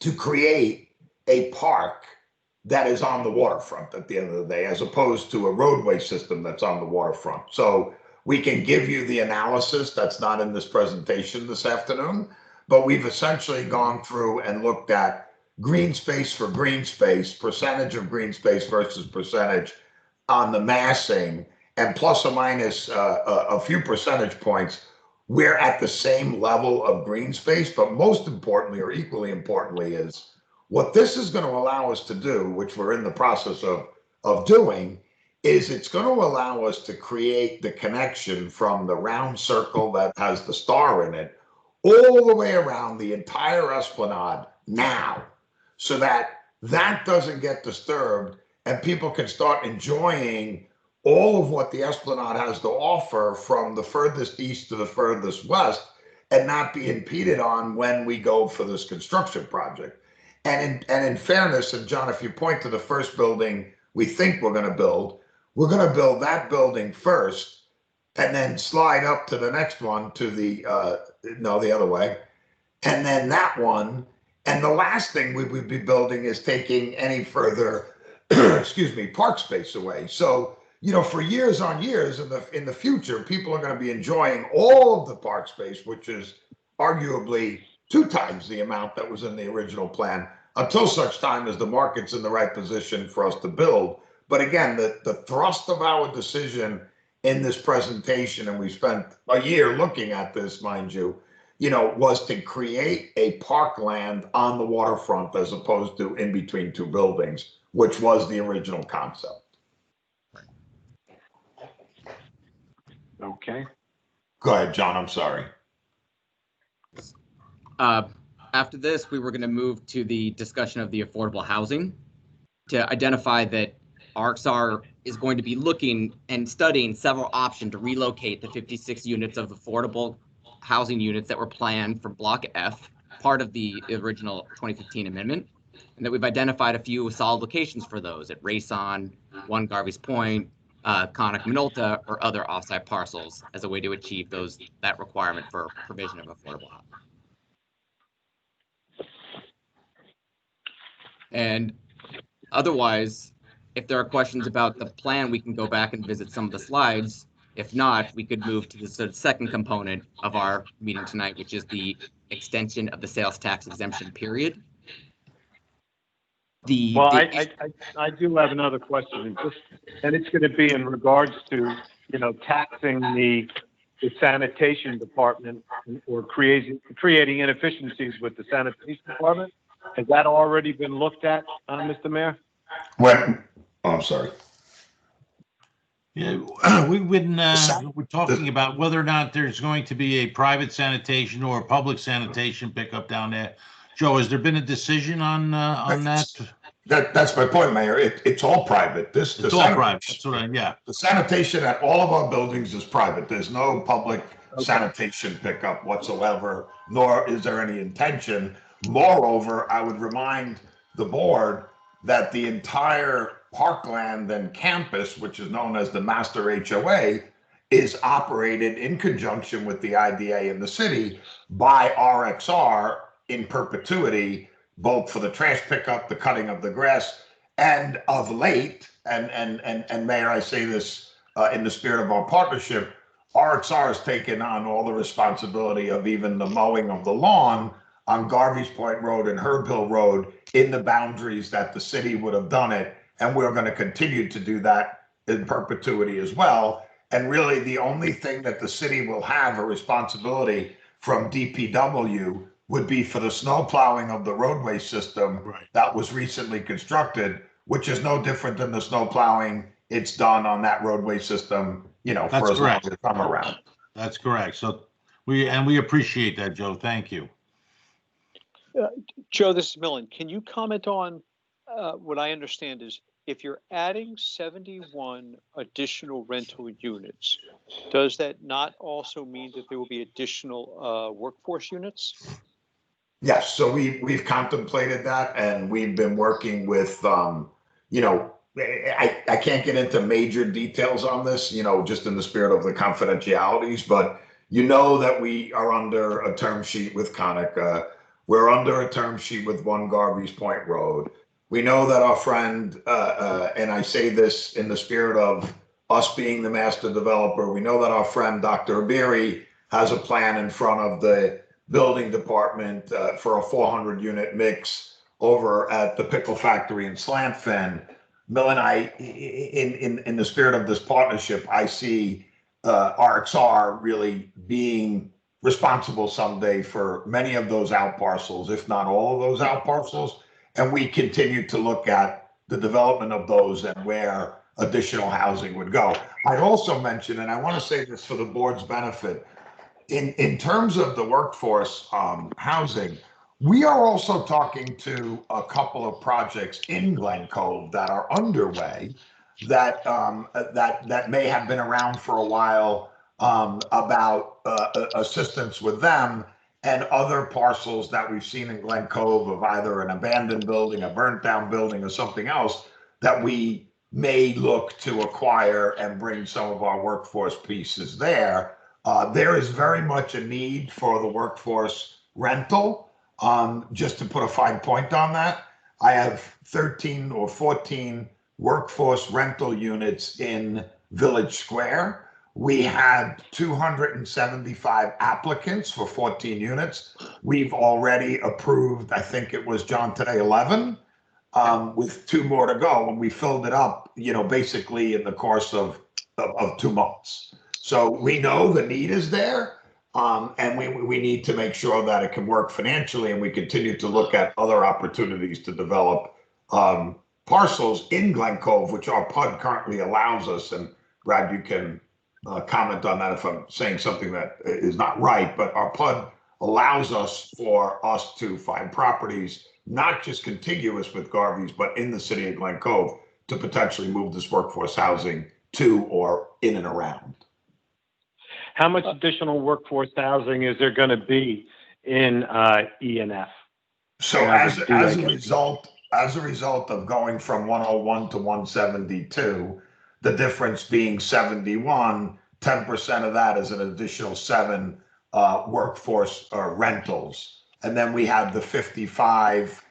to create a park that is on the waterfront at the end of the day, as opposed to a roadway system that's on the waterfront. So we can give you the analysis that's not in this presentation this afternoon, but we've essentially gone through and looked at green space for green space, percentage of green space versus percentage on the massing, and plus or minus a few percentage points, we're at the same level of green space. But most importantly, or equally importantly, is what this is going to allow us to do, which we're in the process of doing, is it's going to allow us to create the connection from the round circle that has the star in it all the way around the entire esplanade now, so that that doesn't get disturbed and people can start enjoying all of what the esplanade has to offer from the furthest east to the furthest west and not be impeded on when we go for this construction project. And in fairness, and John, if you point to the first building we think we're going to build that building first and then slide up to the next one to the, no, the other way. And then that one. And the last thing we would be building is taking any further, excuse me, park space away. So, you know, for years on years in the future, people are going to be enjoying all of the park space, which is arguably 2 times the amount that was in the original plan, until such time as the market's in the right position for us to build. But again, the thrust of our decision in this presentation, and we spent a year looking at this, mind you, was to create a parkland on the waterfront as opposed to in between 2 buildings, which was the original concept. Okay. Go ahead, John. I'm sorry. After this, we were going to move to the discussion of the affordable housing to identify that RXR is going to be looking and studying several options to relocate the 56 units of affordable housing units that were planned for Block F, part of the original 2015 amendment, and that we've identified a few solid locations for those at Rayson, 1 Garvey's Point, Conic Minolta, or other offsite parcels as a way to achieve that requirement for provision of affordable housing. And otherwise, if there are questions about the plan, we can go back and visit some of the slides. If not, we could move to the sort of second component of our meeting tonight, which is the extension of the sales tax exemption period. I do have another question, and it's going to be in regards to, taxing the sanitation department or creating inefficiencies with the sanitation department. Has that already been looked at, Mr. Mayor? I'm sorry. Yeah, we're talking about whether or not there's going to be a private sanitation or a public sanitation pickup down there. Joe, has there been a decision on that? That's my point, Mayor. It's all private. It's all private. That's what The sanitation at all of our buildings is private. There's no public sanitation pickup whatsoever, nor is there any intention. Moreover, I would remind the board that the entire parkland and campus, which is known as the Master HOA, is operated in conjunction with the IDA in the city by RXR in perpetuity, both for the trash pickup, the cutting of the grass, and of late, and Mayor, I say this in the spirit of our partnership, RXR has taken on all the responsibility of even the mowing of the lawn on Garvey's Point Road and Herb Hill Road in the boundaries that the city would have done it. And we're going to continue to do that in perpetuity as well. And really the only thing that the city will have a responsibility from DPW would be for the snow plowing of the roadway system that was recently constructed, which is no different than the snow plowing it's done on that roadway system, you know, That's for as long correct. as it's come around. That's correct. So we appreciate that, Joe. Thank you. Joe, this is Millen. Can you comment on what I understand is if you're adding 71 additional rental units, does that not also mean that there will be additional workforce units? Yes, so we've contemplated that, and we've been working with, you know, I can't get into major details on this, you know, just in the spirit of the confidentialities, but you know that we are under a term sheet with Conica. We're under a term sheet with One Garvey's Point Road. We know that our friend, and I say this in the spirit of us being the master developer, we know that our friend Dr. Abiri has a plan in front of the building department for a 400 unit mix over at the Pickle Factory in Slantfin. Mill and I, in the spirit of this partnership, I see RXR really being responsible someday for many of those out parcels, if not all of those out parcels. And we continue to look at the development of those and where additional housing would go. I'd also mention, and I want to say this for the board's benefit, in terms of the workforce housing, we are also talking to a couple of projects in Glen Cove that are underway that that may have been around for a while about assistance with them and other parcels that we've seen in Glen Cove of either an abandoned building, a burnt down building, or something else that we may look to acquire and bring some of our workforce pieces there. There is very much a need for the workforce rental. Just to put a fine point on that, I have 13 or 14 workforce rental units in Village Square. We had 275 applicants for 14 units. We've already approved, I think it was, John, today, 11, with 2 more to go. And we filled it up, you know, basically in the course of 2 months. So we know the need is there, and we need to make sure that it can work financially, and we continue to look at other opportunities to develop parcels in Glen Cove, which our PUD currently allows us. And Brad, you can comment on that if I'm saying something that is not right, but our PUD allows us to find properties, not just contiguous with Garvey's, but in the city of Glen Cove to potentially move this workforce housing to or in and around. How much additional workforce housing is there going to be in E and F? So as a result of going from 101 to 172, the difference being 71, 10% of that is an additional 7 workforce rentals. And then we have the 55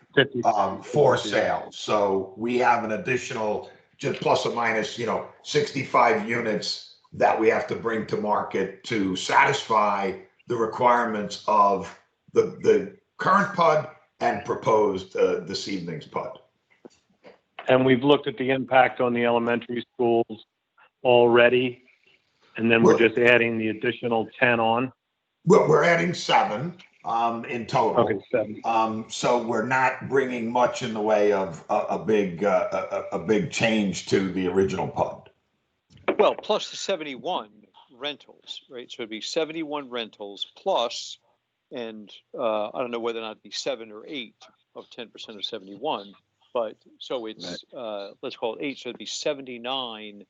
for sale. So we have an additional, just plus or minus, you know, 65 units that we have to bring to market to satisfy the requirements of the current PUD and proposed this evening's PUD. And we've looked at the impact on the elementary schools already, and then we're just adding the additional 10 on. We're adding 7 in total. Okay, 7. So we're not bringing much in the way of a big change to the original PUD. Well, plus the 71 rentals, right? So it'd be 71 rentals plus, and I don't know whether or not it'd be 7 or 8 of 10% of 71, but so it's, let's call it 8, so it'd be 79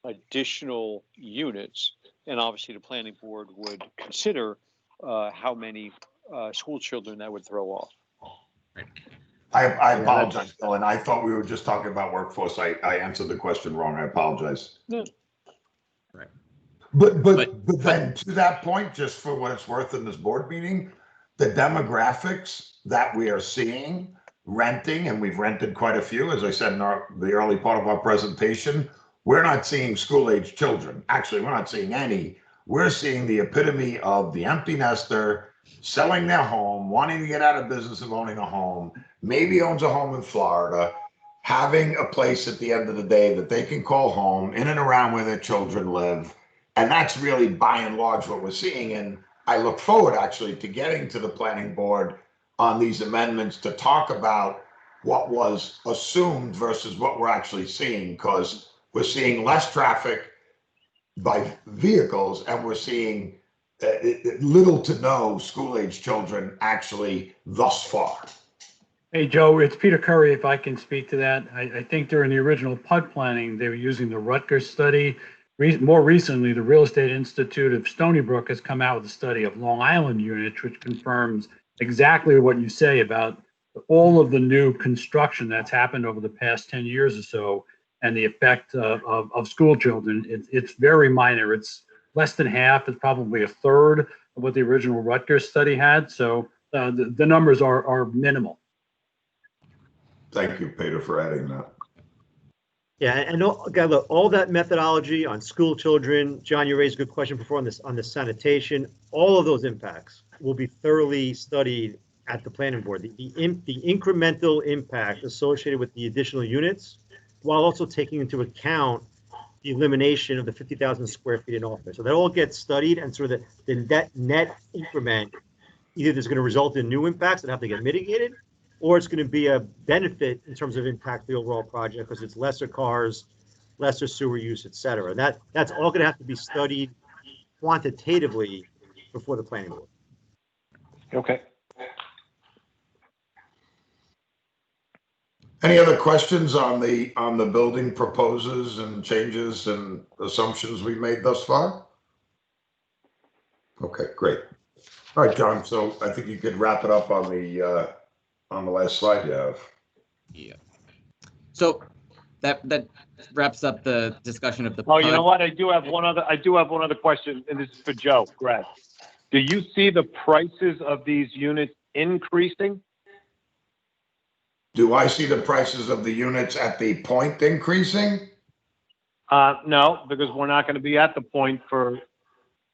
additional units. And obviously the planning board would consider how many school children that would throw off. I apologize, Bill, and I thought we were just talking about workforce. I answered the question wrong. I apologize. No. Right. But then to that point, just for what it's worth in this board meeting, the demographics that we are seeing renting, and we've rented quite a few, as I said in the early part of our presentation, we're not seeing school-age children. Actually, we're not seeing any. we're seeing the epitome of the empty nester selling their home, wanting to get out of business of owning a home, maybe owns a home in Florida, having a place at the end of the day that they can call home in and around where their children live. And that's really by and large what we're seeing. And I look forward actually to getting to the planning board on these amendments to talk about what was assumed versus what we're actually seeing, because we're seeing less traffic by vehicles and we're seeing little to no school-age children actually thus far. Hey, Joe, it's Peter Curry. If I can speak to that, I think during the original PUD planning, they were using the Rutgers study. More recently, the Real Estate Institute of Stony Brook has come out with a study of Long Island units, which confirms exactly what you say about all of the new construction that's happened over the past 10 years or so and the effect of school children. It's very minor. It's less than half. It's probably a third of what the original Rutgers study had. So the numbers are minimal. Thank you, Peter, for adding that. Yeah, and okay, look, all that methodology on school children, John, you raised a good question before on the sanitation. All of those impacts will be thoroughly studied at the planning board. The incremental impact associated with the additional units, while also taking into account the elimination of the 50,000 square feet in office. So that all gets studied, and sort of the net increment, either there's going to result in new impacts that have to get mitigated, or it's going to be a benefit in terms of impact to the overall project because it's lesser cars, lesser sewer use, et cetera. That's all going to have to be studied quantitatively before the planning board. Okay. Any other questions on the building proposes and changes and assumptions we've made thus far? Okay, great. All right, John. So I think you could wrap it up on the last slide you have. Yeah. So that wraps up the discussion of the. Oh, you know what? I do have one other question, and this is for Joe Grad. Do you see the prices of these units increasing? Do I see the prices of the units at the point increasing? No, because we're not going to be at the point for,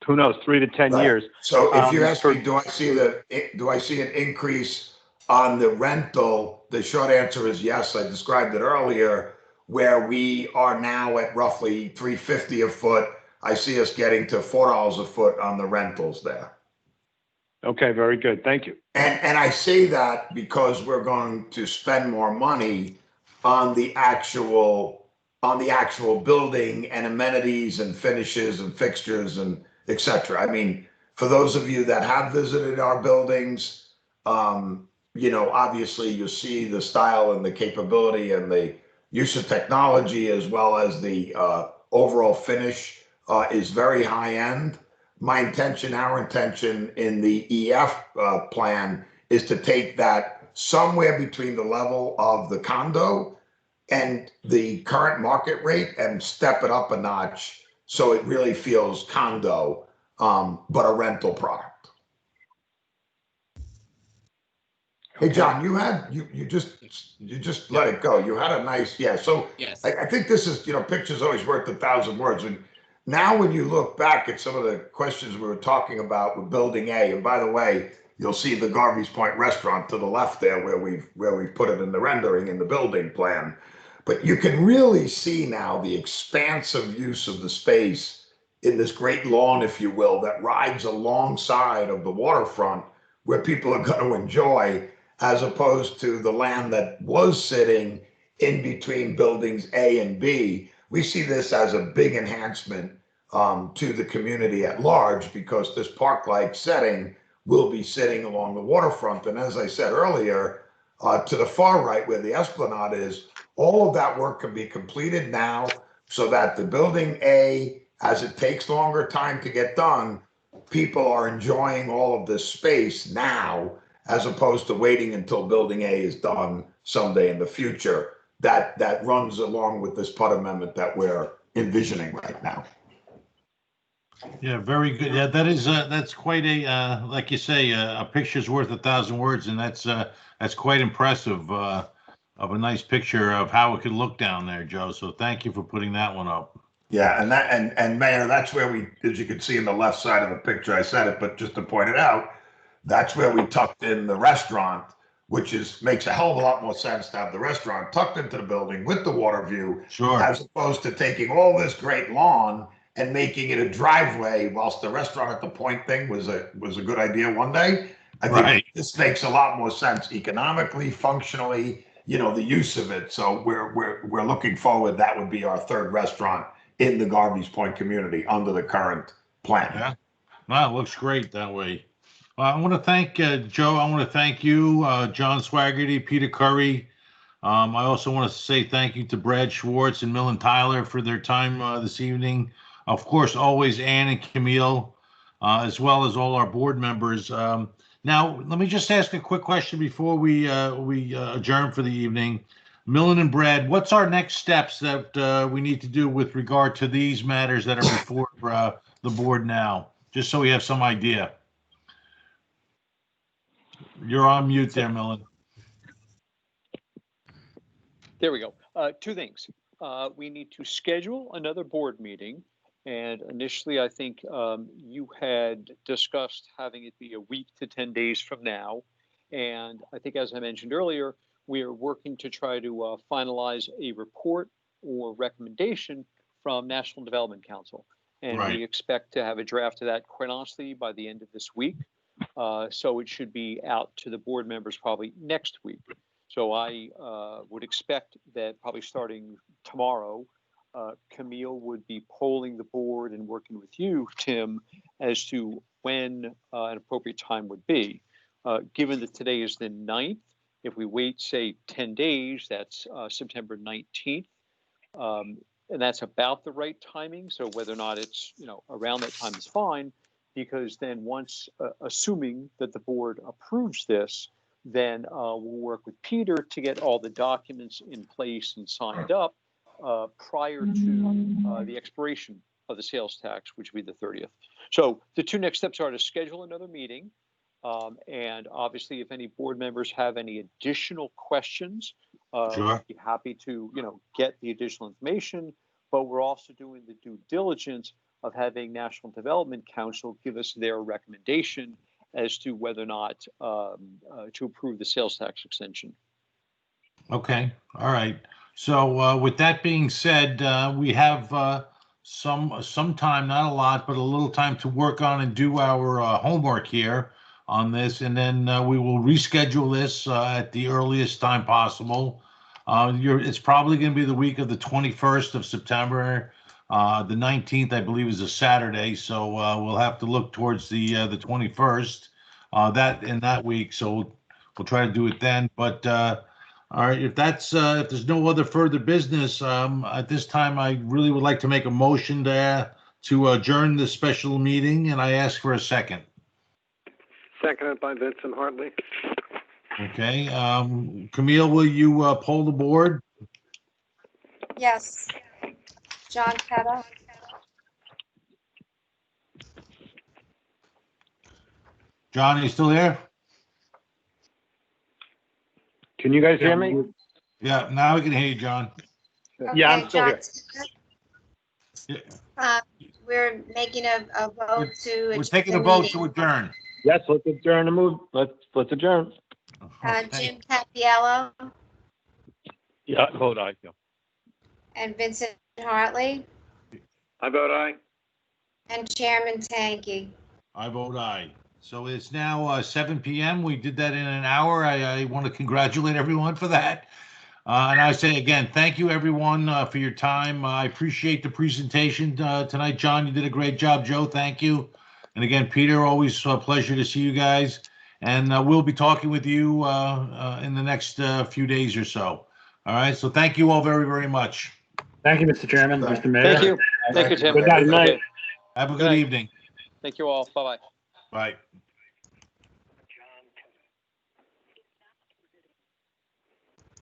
who knows, 3 to 10 Right. years. So if you ask me, do I see an increase on the rental? The short answer is yes. I described it earlier, where we are now at roughly $350 a foot. I see us getting to $4 a foot on the rentals there. Okay, very good. Thank you. And I say that because we're going to spend more money on the actual building and amenities and finishes and fixtures and et cetera. I mean, for those of you that have visited our buildings, obviously you see the style and the capability and the use of technology, as well as the overall finish is very high end. Our intention in the EF plan is to take that somewhere between the level of the condo and the current market rate and step it up a notch so it really feels condo, but a rental product. Hey, John, you just let it go. You had a nice, yeah. So yes. I think this is, picture's always worth 1,000 words. And now when you look back at some of the questions we were talking about with building A, and by the way, you'll see the Garvey's Point restaurant to the left there where we've put it in the rendering in the building plan. But you can really see now the expansive use of the space in this great lawn, if you will, that rides alongside of the waterfront where people are going to enjoy, as opposed to the land that was sitting in between buildings A and B. We see this as a big enhancement to the community at large, because this park-like setting will be sitting along the waterfront. And as I said earlier, to the far right where the Esplanade is, all of that work can be completed now so that the building A, as it takes longer time to get done, people are enjoying all of this space now, as opposed to waiting until building A is done someday in the future. That runs along with this PUD amendment that we're envisioning right now. Yeah, very good. Yeah, that's quite a like you say, a picture's worth 1,000 words, and that's quite impressive of a nice picture of how it could look down there, Joe. So thank you for putting that one up. Yeah, and Mayor, that's where we, as you can see in the left side of the picture, I said it, but just to point it out, that's where we tucked in the restaurant, which makes a hell of a lot more sense to have the restaurant tucked into the building with the water view, Sure. as opposed to taking all this great lawn and making it a driveway, whilst the restaurant at the point thing was a good idea one day. I think Right. this makes a lot more sense economically, functionally, the use of it. So we're looking forward. That would be our third restaurant in the Garvey's Point community under the current plan. Yeah. Well, it looks great that way. I want to thank Joe. I want to thank you, John Swaggerty, Peter Curry. I also want to say thank you to Brad Schwartz and Millen Tyler for their time this evening. Of course, always Ann and Camille, as well as all our board members. Now, let me just ask a quick question before we adjourn for the evening. Millen and Brad, what's our next steps that we need to do with regard to these matters that are before the board now? Just so we have some idea. You're on mute there, Millen. There we go. Two things. We need to schedule another board meeting. And initially, I think you had discussed having it be a week to 10 days from now. And I think, as I mentioned earlier, we are working to try to finalize a report or recommendation from National Development Council. And Right. we expect to have a draft of that, quite honestly, by the end of this week. So it should be out to the board members probably next week. So I would expect that probably starting tomorrow, Camille would be polling the board and working with you, Tim, as to when an appropriate time would be. Given that today is the 9th, if we wait, say, 10 days, that's September 19th. And that's about the right timing. So whether or not it's, around that time is fine, because then once, assuming that the board approves this, then we'll work with Peter to get all the documents in place and signed up prior to the expiration of the sales tax, which would be the 30th. So the two next steps are to schedule another meeting. And obviously, if any board members have any additional questions, Sure. we'd be happy to, get the additional information. But we're also doing the due diligence of having National Development Council give us their recommendation as to whether or not to approve the sales tax extension. Okay. All right. So with that being said, we have some time, not a lot, but a little time to work on and do our homework here on this, and then we will reschedule this at the earliest time possible. It's probably going to be the week of the 21st of September. The 19th, I believe, is a Saturday, so we'll have to look towards the 21st that week. So we'll try to do it then. But all right, if there's no other further business at this time, I really would like to make a motion to adjourn this special meeting, and I ask for a second. Seconded by Vincent Hartley. Okay, Camille, will you poll the board? Yes. John Petta, John, are you still there? Can you guys hear me? Yeah, now we can hear you, John. Yeah, I'm okay, still here. John, we're making a vote to. We're adjourn taking the a vote meeting. to adjourn. Yes, let's adjourn the move. Let's adjourn. Jim Capiello Yeah, vote aye. Yeah. and Vincent Hartley I vote aye. and Chairman Tanky. I vote aye. So it's now 7 p.m. We did that in an hour. I want to congratulate everyone for that. And I say again, thank you everyone for your time. I appreciate the presentation tonight. John, you did a great job. Joe, thank you. And again, Peter, always a pleasure to see you guys. And we'll be talking with you in the next few days or so. All right. So thank you all very, very much. Thank you, Mr. Chairman, Mr. Mayor. Thank you. Thank you, Tim. Good night. Okay. Have a Good good night. evening. Thank you all. Bye-bye. Bye.